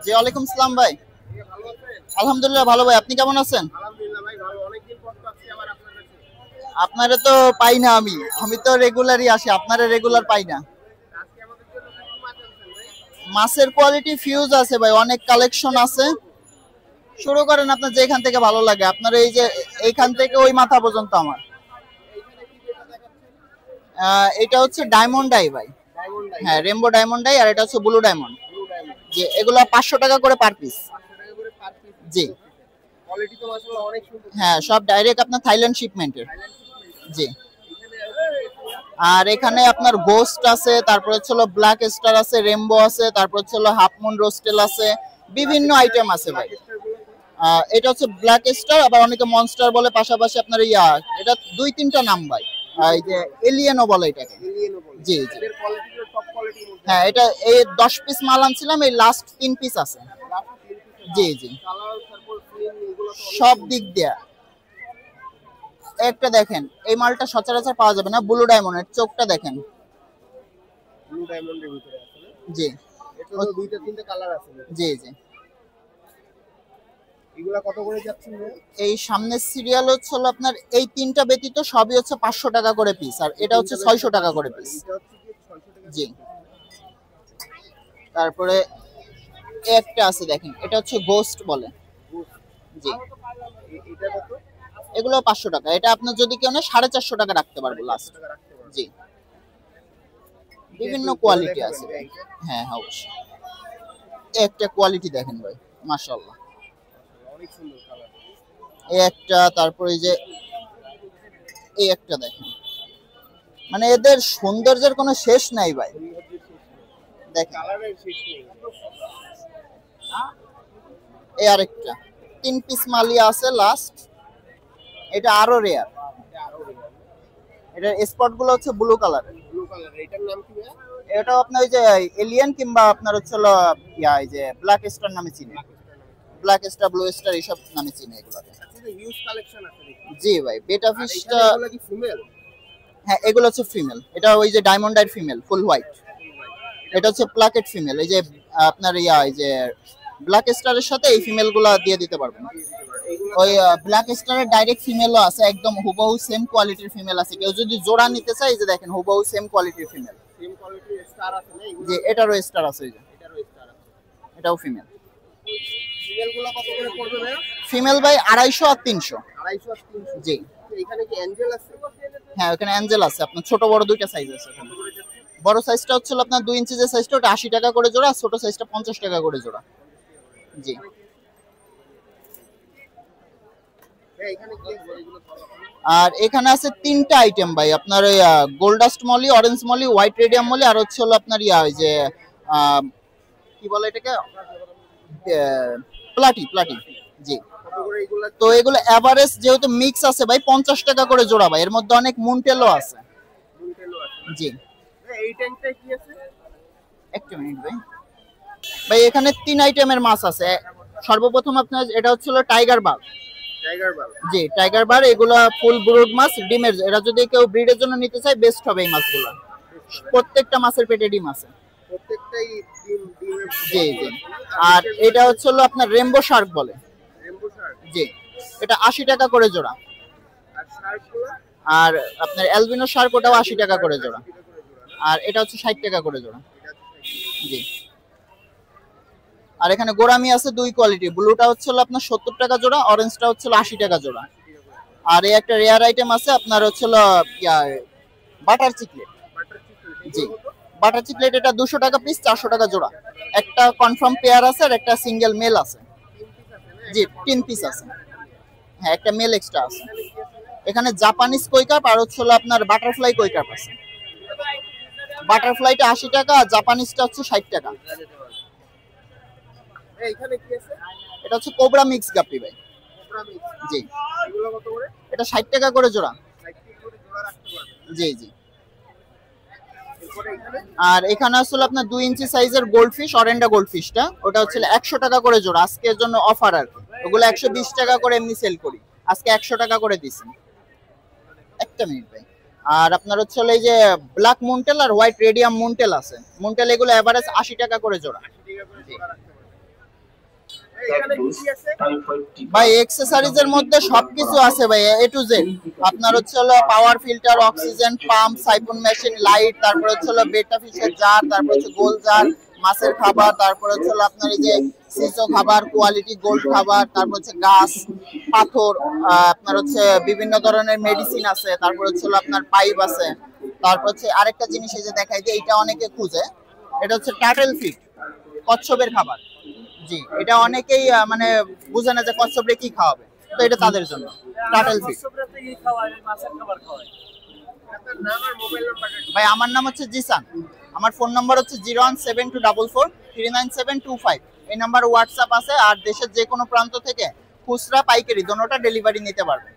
জি ওয়ালাইকুম সালাম ভাই। আলহামদুলিল্লাহ ভালো ভাই, আপনি কেমন আছেন? আপনারা তো পাই না, আমি তো রেগুলারই আসি, আপনারা রেগুলার পাই না। মাছের কোয়ালিটি ফিউজ আছে ভাই, অনেক কালেকশন আছে। শুরু করেন আপনার যেখান থেকে ভালো লাগে, আপনার এই যে এইখান থেকে ওই মাথা পর্যন্ত আমার। এটা হচ্ছে ডায়মন্ড আই ভাই। হ্যাঁ, রেনবো ডায়মন্ড আই, আর এটা হচ্ছে ব্লু ডায়মন্ড। জি, এগুলো 500 টাকা করে পার পিস। জি, হ্যাঁ সব ডাইরেক্ট আপনার থাইল্যান্ড শিপমেন্টের। জি, আর এখানে আপনার গোস্ট আছে, তারপর হচ্ছে ব্ল্যাক স্টার আছে, রেনবো আছে, তারপর হচ্ছে হাফ মুন রোস্টেল আছে, বিভিন্ন আইটেম আছে ভাই। এটা হচ্ছে ব্ল্যাক স্টার, আবার অনেকে মনস্টার বলে, পাশাপাশি আপনার এটা 2-3টা নাম ভাই। এই যে এলিয়েনও বলে এটাকে। জি জি, হ্যাঁ এটা এই 10 পিস মাল আনছিলাম, এই লাস্ট 3 পিস আছে। জি জি, সব দিক দিয়ে। একটা দেখেন, এই মালটা সচরাচর পাওয়া যাবে না, ব্লু ডায়মন্ডের চোখটা দেখেন। জি, এটা তো 2-3টা কালার আছে। জি জি, এগুলা কত করে যাচ্ছে? এই সামনের সিরিয়াল হচ্ছে আপনার এই 3টা ব্যতীত সবই হচ্ছে 500 টাকা করে পিস, আর এটা হচ্ছে 600 টাকা করে পিস। জি, তারপরে একটা আছে দেখেন, এটা হচ্ছে গোস্ট বলে। জি, এটা কত? এগুলো 500 টাকা, এটা আপনার যদি কেউ না 450 টাকা রাখতে পারবো লাস্ট। জি, বিভিন্ন কোয়ালিটি আছে। হ্যাঁ হ্যাঁ অবশ্যই, একটা কোয়ালিটি দেখেন ভাই, মাশাআল্লাহ অনেক সুন্দর কালার। এই একটা, তারপরে এই যে এই একটা দেখেন, মানে এদের সৌন্দর্যের কোনো শেষ নাই ভাই। দেখেন এই আরেকটা 3 পিস মালিয়া আছে লাস্ট, এটা আরো রেয়ার। এটার স্পট গুলো হচ্ছে ব্লু কালারের। এটার নাম কি ভাই? এটা আপনার ওই যে এলিয়েন কিংবা আপনার হচ্ছে এই যে ব্ল্যাক স্টার নামে চিনে, ব্ল্যাক স্টার, ব্লু স্টার এইসব নামে চিনে এগুলোকে। হিউজ কালেকশন আছে। জি ভাই, বেটা ফিশটা এগুলো কি ফিমেল? হ্যাঁ এগুলো হচ্ছে ফিমেল, এটা ওই যে ডায়মন্ড আই ফিমেল ফুল হোয়াইট। এটা হচ্ছে প্লাকেট ফিমেল, এই যে আপনার এই যে ব্ল্যাক স্টারের সাথে এই ফিমেল গুলা দিয়ে দিতে পারবেন। ওই ব্ল্যাক স্টারের ডাইরেক্ট ফিমেলও আছে, একদম হুবহু সেম কোয়ালিটির ফিমেল আছে। কেউ যদি জোড়া নিতে চায়, এই যে দেখেন হুবহু সেম কোয়ালিটির ফিমেল। সেম কোয়ালিটির স্টার আছে না? জি, এটারও স্টার আছে, এই যে এটারও স্টার আছে, এটাও ফিমেল। ফিমেলগুলো কত করে পড়বে ভাই? ফিমেল ভাই 250 আর 300। 250 আর 300। জি, এখানে কি অ্যাঞ্জেল আছে? হ্যাঁ ওখানে অ্যাঞ্জেল আছে, আপনার ছোট বড় দুইটা সাইজ আছে এখানে। বড় সাইজটা হচ্ছে আপনার 2 ইঞ্চি যে সাইজটা, ওটা 80 টাকা করে জোড়া, ছোট সাইজটা 50 টাকা করে জোড়া। জি, আর এখানে আছে 3টা আইটেম ভাই, আপনার ওই gold dust molly, orange molly, white radium molly, আর হচ্ছে আপনার ওই যে কি বলে এটাকে, প্লাটি প্লাটি। জি, তো এগুলো এভারেজ যেহেতু মিক্স আছে ভাই 50 টাকা করে জোড়া ভাই, এর মধ্যে অনেক মুনটেলও আছে। জি, এই ট্যাঙ্কটা কি আছে? একটা মিনিট ভাই। ভাই এখানে 3 আইটেমের মাছ আছে। সর্বপ্রথম আপনার এটা হচ্ছে টাইগার বাগ। জি, টাইগার বার, এগুলা ফুল ব্রুড মাছ, ডিমের। এরা যদি কেউ ব্রিডের জন্য নিতে চায় বেস্ট হবে এই মাছগুলো। প্রত্যেকটা মাছের পেটে ডিম আছে, প্রত্যেকটাই ডিম। জি জি, আর এটা হচ্ছে আপনার রেনবো শার্ক বলে। জি, এটা 80 টাকা করে জোড়া। আর আপনার অ্যালবিনো শার্ক, ওটাও 80 টাকা করে জোড়া। আর এটা হচ্ছে 60 টাকা করে জোড়া। জি, আর এখানে গোরামি আছে 2 কোয়ালিটি, ব্লুটা হচ্ছে আপনার 70 টাকা জোড়া, অরেঞ্জটা হচ্ছে 80 টাকা জোড়া। আর এই একটা রেয়ার আইটেম আছে আপনার হচ্ছে বাটার চিকলেট। জি, বাটার চিকলেট, এটা 200 টাকা পিস, 400 টাকা জোড়া। একটা কনফার্ম পেয়ার আছে, আর একটা সিঙ্গেল মেল আছে। জি, 3 পিস আছে। হ্যাঁ, একটা মেল এক্সট্রা আছে। এখানে জাপানিজ কই কাপ আর হচ্ছে আপনার বাটারফ্লাই কই কাপ আছে। বাটারফ্লাইটা 80 টাকা, আর জাপানিজটা হচ্ছে 60 টাকা। এখানে কি আছে? এটা হচ্ছে কোবরা মিক্স গাপ্পি ভাই। জি, এটা 60 টাকা করে জোড়া। জি জি, আর এখানে আসলে আপনার 2 ইঞ্চি সাইজের গোল্ডফিশ, অরেন্ডা গোল্ডফিশটা, ওটা হচ্ছে 100 টাকা করে জোড়া। আজকের জন্য অফার আর কি, ওগুলো 120 টাকা করে এমনি সেল করি, আজকে 100 টাকা করে দিছি। একটা মিনিট ভাই। আর আপনার হচ্ছে এই যে ব্ল্যাক মুনটেল আর হোয়াইট রেডিয়াম মুনটেল আছে। মুনটেল এগুলো এভারেজ 80 টাকা করে জোড়া। ভাই এক্সেসরিজ এর মধ্যে সবকিছু আছে ভাই, এ টু জেড। আপনার হচ্ছে হলো power filter, oxygen pump, siphon machine, light, তারপর হচ্ছে হলো বেটা ফিশের জার, তারপর হচ্ছে গোল জার, মাছের খাবার, তারপর হচ্ছে হলো আপনার এই যে সিসো খাবার, কোয়ালিটি গোল্ড খাবার, তারপর হচ্ছে গাছ, পাথর, আপনার হচ্ছে বিভিন্ন ধরনের মেডিসিন আছে, তারপর হচ্ছে হলো আপনার পাইপ আছে। তারপর হচ্ছে আরেকটা জিনিস এই যে দেখাই যে এটা অনেকে খুঁজে, এটা হচ্ছে টার্টেল ফিড, কচ্ছপের খাবার। জি, এটা অনেকেই মানে বুঝে না যে কচ্ছপরে কি খাওয়াবে, তো এটা তাদের জন্য টার্টেল ফিড। ভাই আমার নাম হচ্ছে জিসান, আমার ফোন নাম্বার হচ্ছে 01724439725। এই নাম্বার হোয়াটসঅ্যাপ আছে, আর দেশের যে কোনো প্রান্ত থেকে খুচরা পাইকারি দোনোটা ডেলিভারি নিতে পারবে।